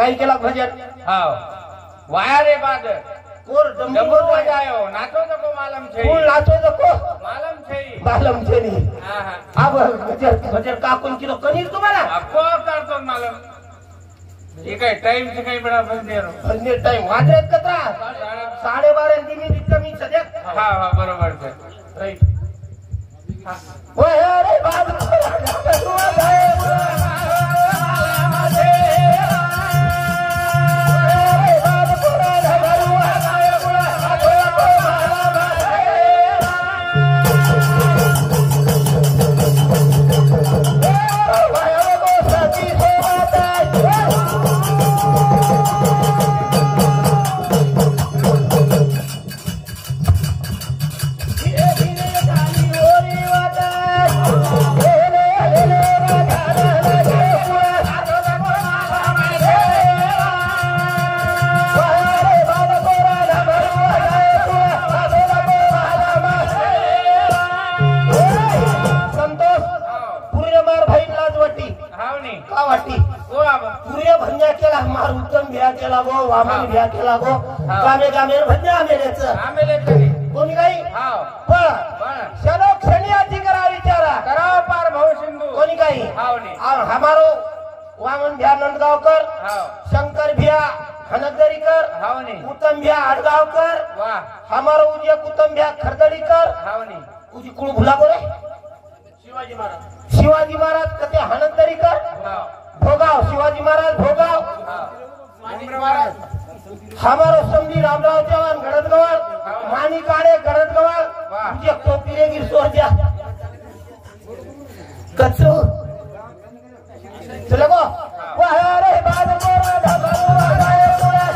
काही केला भजन हाव वाया रे बाद कोर डबो बजायो नाचो नको मालम छे कोण नाचो नको मालम छे मालम छे नी हां हां अब भजन काकून किलो कनीर तुम्हाला अको करतो मालम ये काय टाइम से काही बडा बंदे रो अन्य टाइम वाजत कतरा 12:30 दिनी कमी सध्या हां हां बरोबर છે राईट ओए अरे बाप दुआ जाए वामन भ्या केला गो गामे गामे भज्या आमेलेच आमेले तरी कोणी काही हाव पण चलो क्षणी आधी करा विचारा कराव पार भाऊ सिंधू कोणी काही हाव नी हमारो वामन भ्या नंदगावकर हाव शंकर भ्या हनदरीकर हाव नी उत्तम भ्या आडगावकर वाह हमारो उजे उत्तम भ्या खरदडीकर हाव नी उजी कुळ भुला गोरे शिवाजी महाराज कते हनदरीकर हाव भोगाव शिवाजी महाराज भोगाव हाव महाराज हमारो समधी रामराव चव्हाण गडदगवाळ मानी काळे गडदगवाळ तुझे टोपीरे गिर सोजा कच्चो चलो गो वाह रे बाद मोरा धबरुआ गाए मोरा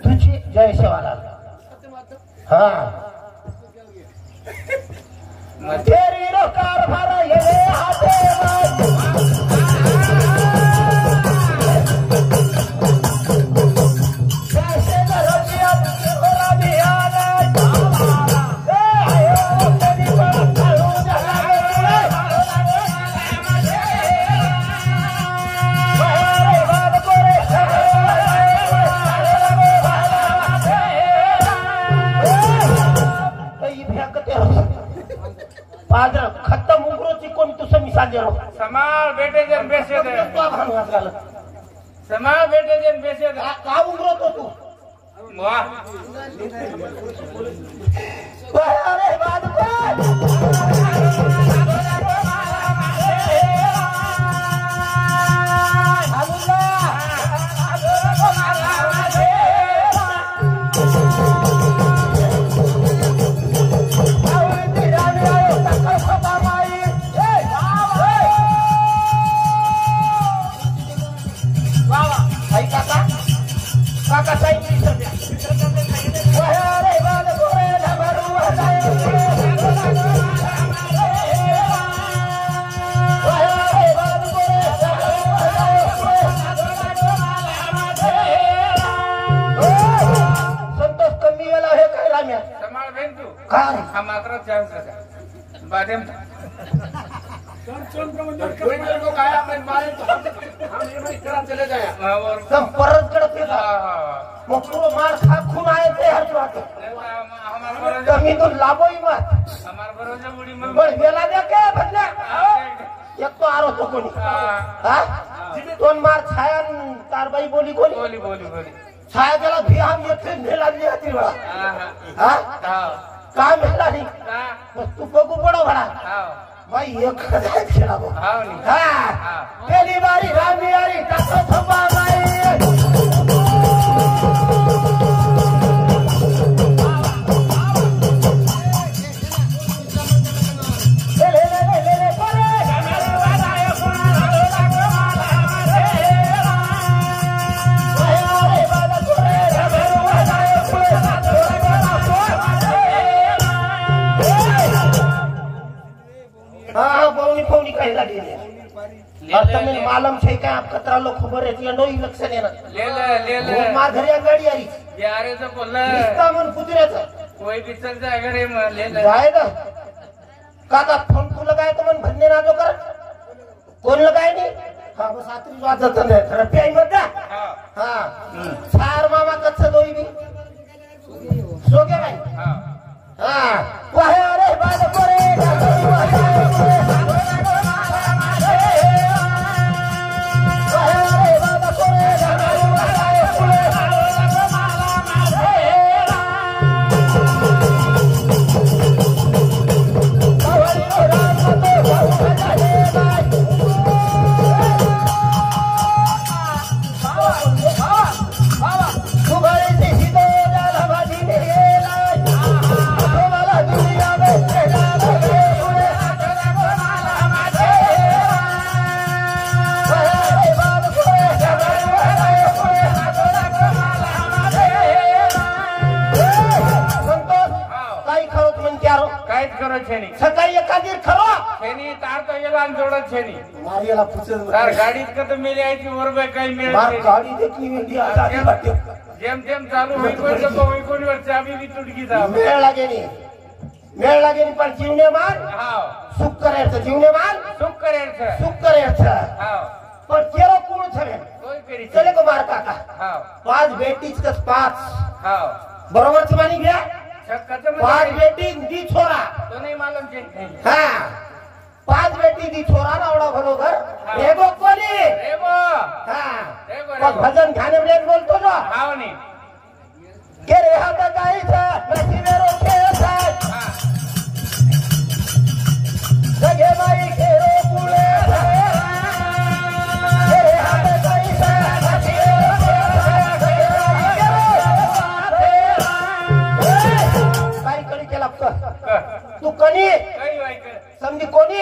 तुझी जय शिवाला हाँ तेरी रोकार भर ये हाथे खत्म उंगरोची कोण तुझं मी साजेरो समाल बेटे जन बेसे दे समाल बेटे जन बेसे दे का उंगरो तो तू वाह अरे बाद काका साई संतोष कमी वेळा हे काय राम्या समाल बेन तू काय हा मात्र चान्स आहे बादेम को काय आपण मारे तो हम ये भाई करा चले जाए और सब परत कडे मग पूरा मार खा खून आए थे हर बात हमार कमी तो लाभो ही मत हमार भरोसे बुढ़ी में बड़ गेला दे के बदला एक तो आरो तो कोणी हां दोन मार छाया तारबाई बोली कोणी बोली बोली बोली छाया गेला भी हम एक मेला दिली होती बा हां हां का मेला नाही हां बस तू बघू पडो भडा भाई एक हजार खेळा भाऊ. हाव नी. हा पहिली बारी रामी आरी टाको थंबा बाई. फोनी काही लागली તમે માલમ છે કે આપ કતરા લો ખબર એટલે નો ઇલેક્શન એના ले ले માર ઘરે ગાડી આરી यारे तो बोल નિસ્તામન કુદરત कोई भी चल जाएगा रे ले ले जाएगा काका फोन तू लगाए तो मन भन्ने ना जो कर कोण लगाए नहीं हां बस आत्री वाजत नाही खरं प्याई मत हां हां चार मामा कच्छ दोई भी सो गया भाई हां हां वाहे अरे बाद परे सकाळी एखादी खरो छेनी तार तो येला जोडत छेनी मारियाला पुछे तार गाडीत का तो मेली आयची वर बाय काही मिळत मार नाही. गाडी देखली वेंडी आजादी बाटे जेम जेम चालू होई कोण तो होई कोणी वर चाबी बी तुटकी जा मेळ लागेनी पण जीवने मान हाव सुख करायचं जीवने मान सुख करायचं सुख करायचं हाव पण केरो कोण छवे कोई करी चले को मार काका हाव पाच बेटीच कस पाच हाव बरोबर मानी घ्या छक्काचं पाच म्हणजे बेटी दी छोरा तो नाही मालूम छे हा पाच बेटी दी छोरा ना एवढा बरोबर एगो कोणी रे बो हा रे पण भजन गाणे ब्लेन बोलतो ना हाव नी के रे हात गायचं नशिबेरो खेळायचं हां जगे बाई केरो पुळे के रे हात गायचं नशिबेरो काय कडी केला तू कणी काही वाईक समजी कोणी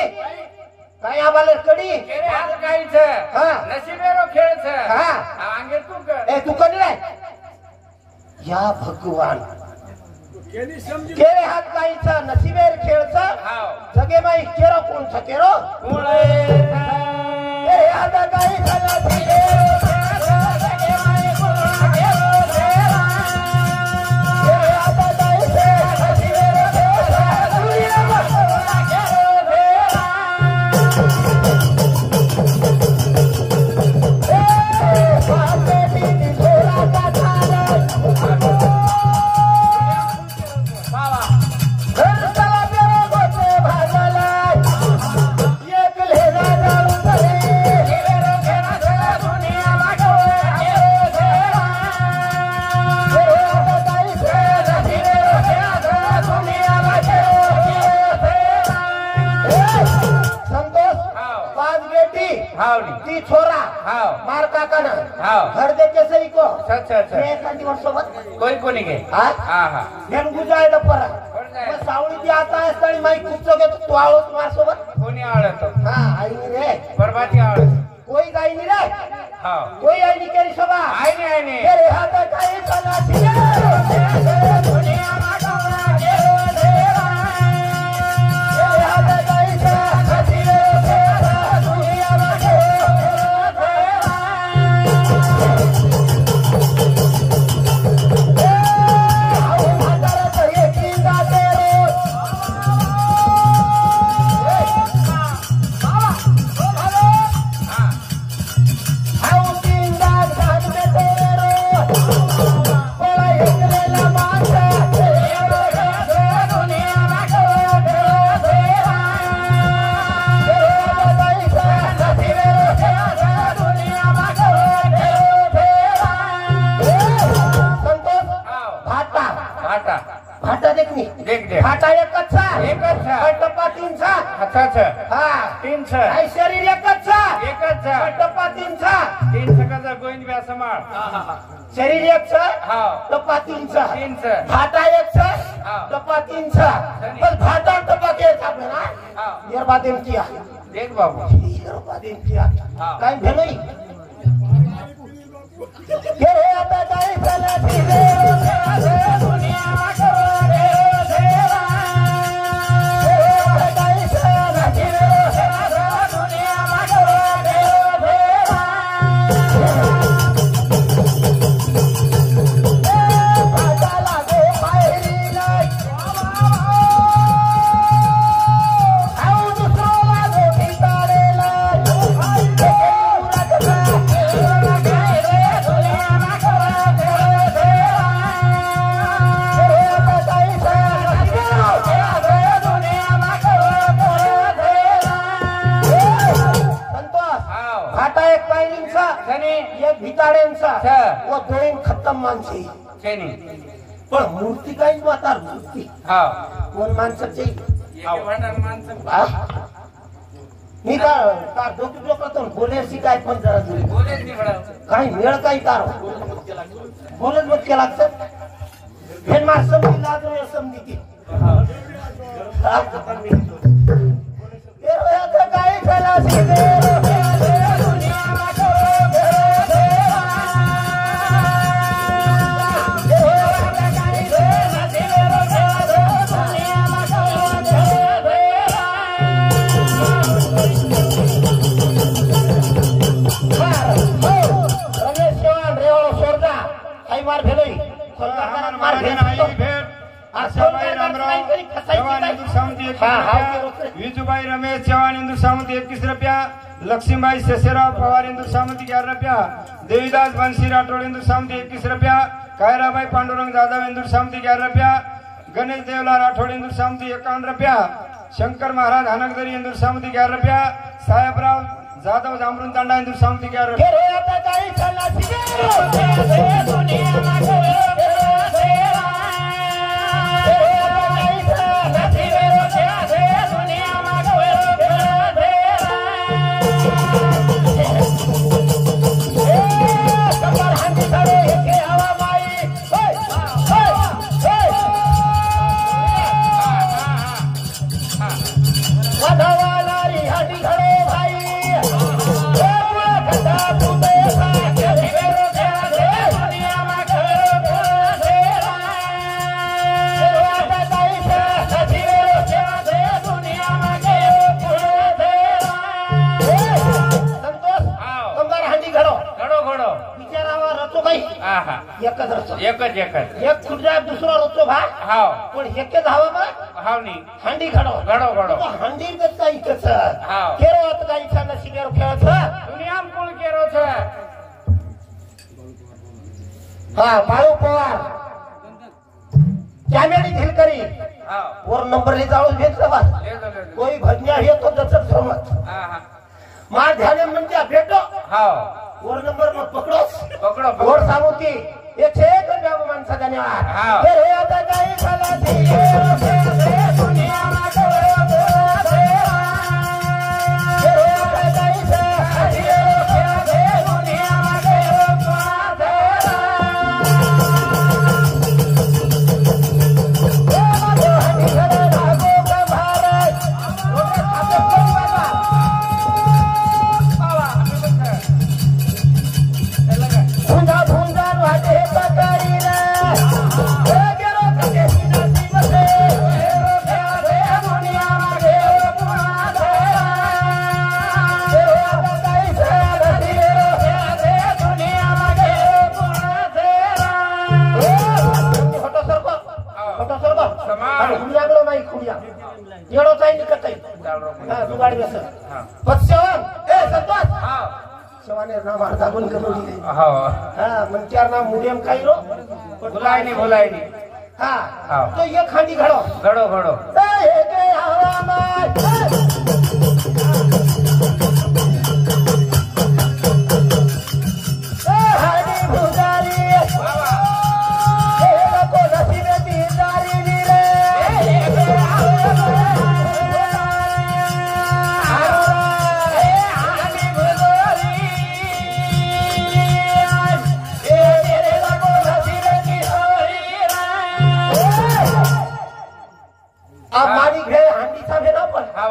काय आबाले कडी केरे हात काहीच हा. नशिबेरो खेळच हा. अंगे तू कर ए तू कणी रे या भगवान केरे हात गायचा नशिबेर खेळचा हाव जगे बाई केरो कोण छ केरो मुळे केरे हात गायचा नशिबेर जगे बाई कोण केरो केरे हात गायचा नशिबेर दुनिया कोण केरो ती छोरा हाव मार काका ना हाव घर देके सही को अच्छा अच्छा एखादी वर्षोबत कोई कोणी घे हा हा हा घेऊन गुजायला परा कोण जाय? मग सावळी ती आता असताना माई खूप घेतो तू आळोच मार सोबत कोणी आवडतो हा आई रे बरबादी आवडत कोई गाई नहीं रे हाव कोई आई नहीं केरी सोबा आहे नाही आहे नाही तेरे हाथ काही चला दुनिया मागवला केरो देवा तेरे हाथ काही चला दुनिया मागवला Hola, हाताचं हा 3 छ काय शरीर एकच छ एकच छ टप्पा 3 छ 3 छकाचा गोविंद व्यासमाळ शरीर एक छ हा टप्पा 3 छ 3 छ भाटा एक छ हा टप्पा 3 छ बस भाटा और टप्पा के छापे ना हा यार बातें किया देख बाबू यार बातें किया काय भेलोई के रे आता काय चला धीरे दुनिया करो रे देवा काय चला धीरे दुनिया करो रे देवा भाटा लागे पायरी नाही आऊ दुसरो लागे भितारेला भाटा एक पायरींचा छनी एक भिताड्यांचा छ व दोन खत्तम माणसे छनी पण मूर्ती काही वातार मूर्ती हा कोण माणसाची एक भांडण माणसं हा? मी का डोक्यातून बोलायची काय पण जरा जुरी बोलेच नाही बडा काही वेळ काही तार बोलत मत केला फेन मार समजी लाजो या समजी ती काय झाला मार भेलोई मार विजूबाई रमेश चव्हाण इंदू सावंत 21 रुपया लक्ष्मीबाई शशेराव पवार इंदू सावंत 11 रुपया देवीदास बंशी राठोड इंदू सावंत 21 रुपया कायराबाई पांडुरंग जाधव इंदू सावंत 11 रुपया गणेश देवला राठोड इंदू सावंत 51 रुपया शंकर महाराज हानगदरी इंदू सावंत 11 रुपया साहेबराव जाधव जांभरून तांडा इंदू सावंत 11 रुपया एकच एक खुर्जा दुसरा रोजो भा हाव पण एकच हवा मग हाव नी हंडी घडो घडो घडो हंडी गत काही कस हाव केरो आता काही छान शिगर खेळत दुनियाम कोण केरो छ हा बाळू पवार कॅमेरी झिलकरी हाव वर नंबर ले जाळून भेटला बा ले ले कोई भजन्या हे तो दचक समज हा हा मार ध्याने म्हणजे भेटो हाव वर नंबर मग पकडोस पकडो वर सांगू की हे छेक द्यावं माणसा धन्यवाद हाव हे आता काही झाला दुनिया बोलाय नहीं हाँ तो ये खांडी घड़ो घड़ो घड़ो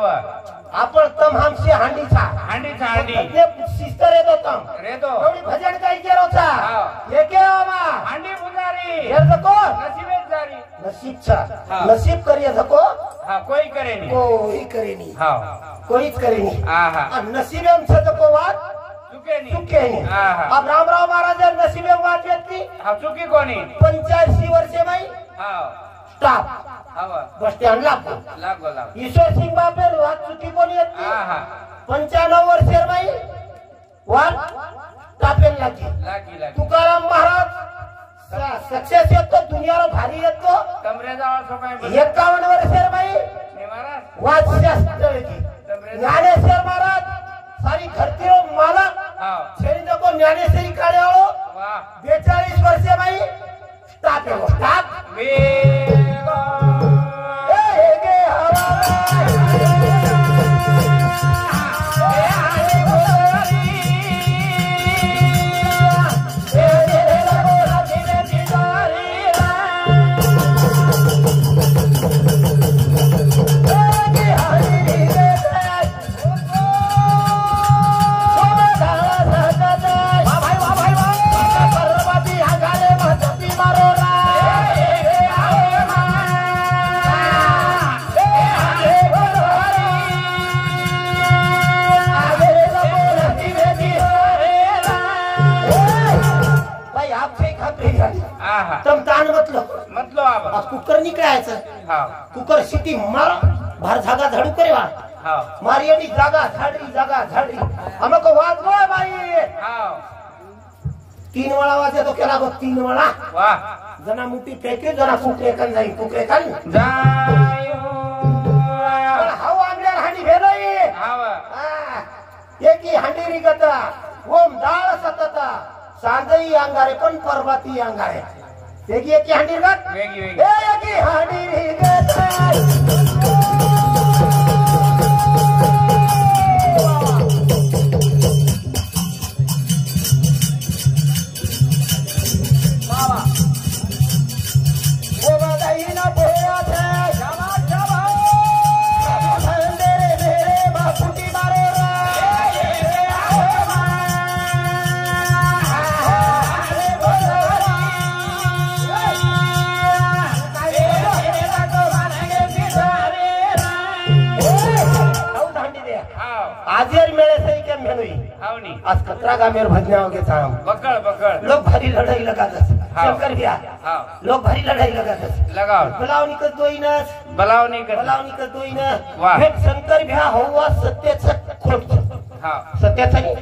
हवा आपण तम हमसे हांडीचा हांडीचा हांडी सिस्टर येतो तम रेतो एवढी भजन काही केरोचा हे के मा हांडी पुजारी हेर जको नसीबेच जारी नसीबचा नसीब करिए जको हा कोई करे नहीं कोई करे नहीं हा कोईच करे नहीं आहा नसीबे आमचं जको वाद चुके नहीं चुके नहीं आहा अब रामराव महाराज नसीबे वाद व्यक्ती हा चुकी कोणी 85 वर्षे बाई हा स्टाफ हवा बस स्टँड लागतो लागो लागो ईश्वर सिंग बापे वाद चुकी कोणी येते आहा 95 वर्षे बाई वाद टापेल लागी लागी लागी तुकाराम महाराज सक्सेस येतो दुनियाला भारी येतो तमरे जावा सोपाय 51 वर्षे बाई ने महाराज वाद शास्त्र की ज्ञानेश्वर महाराज सारी धरतीरो मालक हा छेरी देखो ज्ञानेश्वरी काढेवाळो वाह 42 वर्षे बाई स्टाफ आहे स्टाफ वेगो ए गे हवा मतलब आबा कुकर निकळायचं हा कुकर शिटी मार भार जागा झाडू करे वा हा मारियानी जागा झाडली अमक वाजलो बाई हा 3 वेळा वाजे तो केला गो 3 वेळा वाह जना मुठी फेके जना कुकरे कन जाई कुकरे कन जायो हवा आमल्या हांडी भेलोई हवा एकी हांडी रिगता ओम डाळ सतता सांजई अंगारे पण परबाती अंगारे एकी हांडी रिगत वेगी वेगी एकी हांडी रिगत आजियर मेरे सही के मेनोई हावनी आज कतरा का मेरे भजनाओं के साम बकड़ बकड़ लोग भारी लड़ाई लगा दस शंकर भैया हां लोग भारी लड़ाई लगा दस लगाओ बुलाव निकल दोई न बलाव नहीं कर बुलाव निकल दोई न वाह. हे शंकर भैया हुआ सत्याचं खोट हां सत्याचं नाही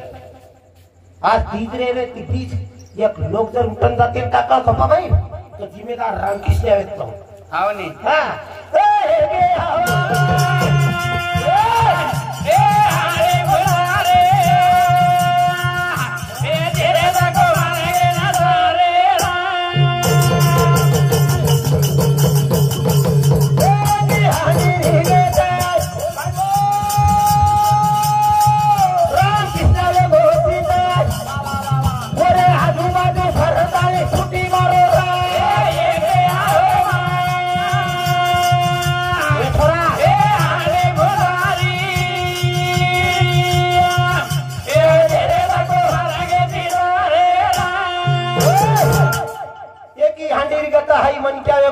आज तीजरे रे तीज एक लोक जर उठून जातील टाका खपा बाई तो जिम्मेदार रामकृष्ण आहेत तो हावनी हा ए गे हवा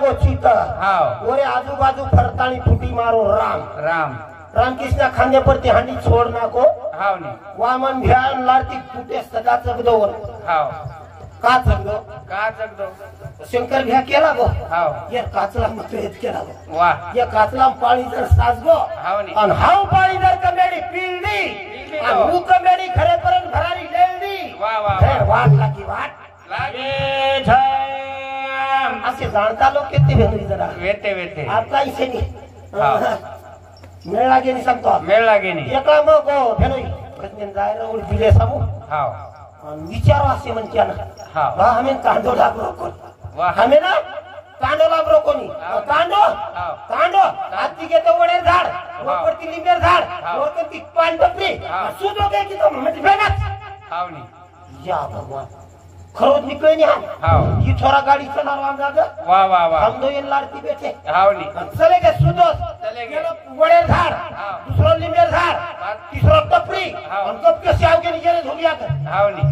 ओरे आजूबाजू फरतानी फुटी मारो राम राम रामकृष्ण खांदे पर ते हांडी छोड़ नाको हावनी वामन ध्यान लारती फुटे सदा चगदोवर हाव का चगदो का चगदो शंकर भ्या केला गो हाव ये काचला मत हेत केला गो वाह ये काचला पाणी जर साजगो हावनी अन हाव पाणी जर कमेडी पिलडी अन हु कमेडी खरे परन भरारी लेलडी वाह वाह हे वाट लागी वाट लागे छाम असे जाणता लोक किती भेटली जरा वेते वेते आपला इसे नाही मेळ लागे नाही सांगतो मेळ लागे नाही एकला मग भेनोई कधी जायला उड दिले सामू हाव विचारो असे म्हणते ना हाव हा हमें कांडो लागलो कोण वाह हमें ना कांडो लागलो कोणी कांडो हाव कांडो आती घेतो वडे झाड वरती लिंबेर झाड वरती पान टपरी सुदो काय की तो म्हणजे भेनाच हावनी या भगवान खरोच निकळे नाही हाव. ही छोरा गाडी चणार वाम जाग वा वा वा हम दो इन लाडती बैठे हाव नी चले गए सुदोस चले गए. गेलो वडेर झाड हाव. दुसरं लिंबेर झाड तिसरं टपरी हाव. आणि कप कसे आव गेली गेले धुलिया कर हाव नी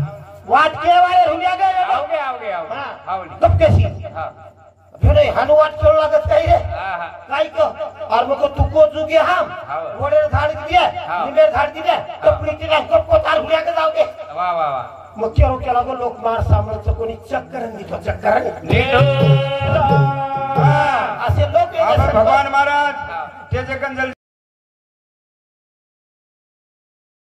वाट के वाले धुलिया गए हाव गे हाव गे हाव हां हाव नी कप कशी हाव फिर हानु वाट चोळ लागत काही रे हा हा काय को और मको तुको जुगे हम हाव. वडेर झाड दिले हाव. लिंबेर झाड दिले टपरी दिले कप को तार धुलिया के जाव गे वा वा वा मग केरो केला गो लोक मार सामळचं कोणी चक्कर दितो चक्कर नीटो असे लोक आपण भगवान महाराज हा. त्याचे कंजल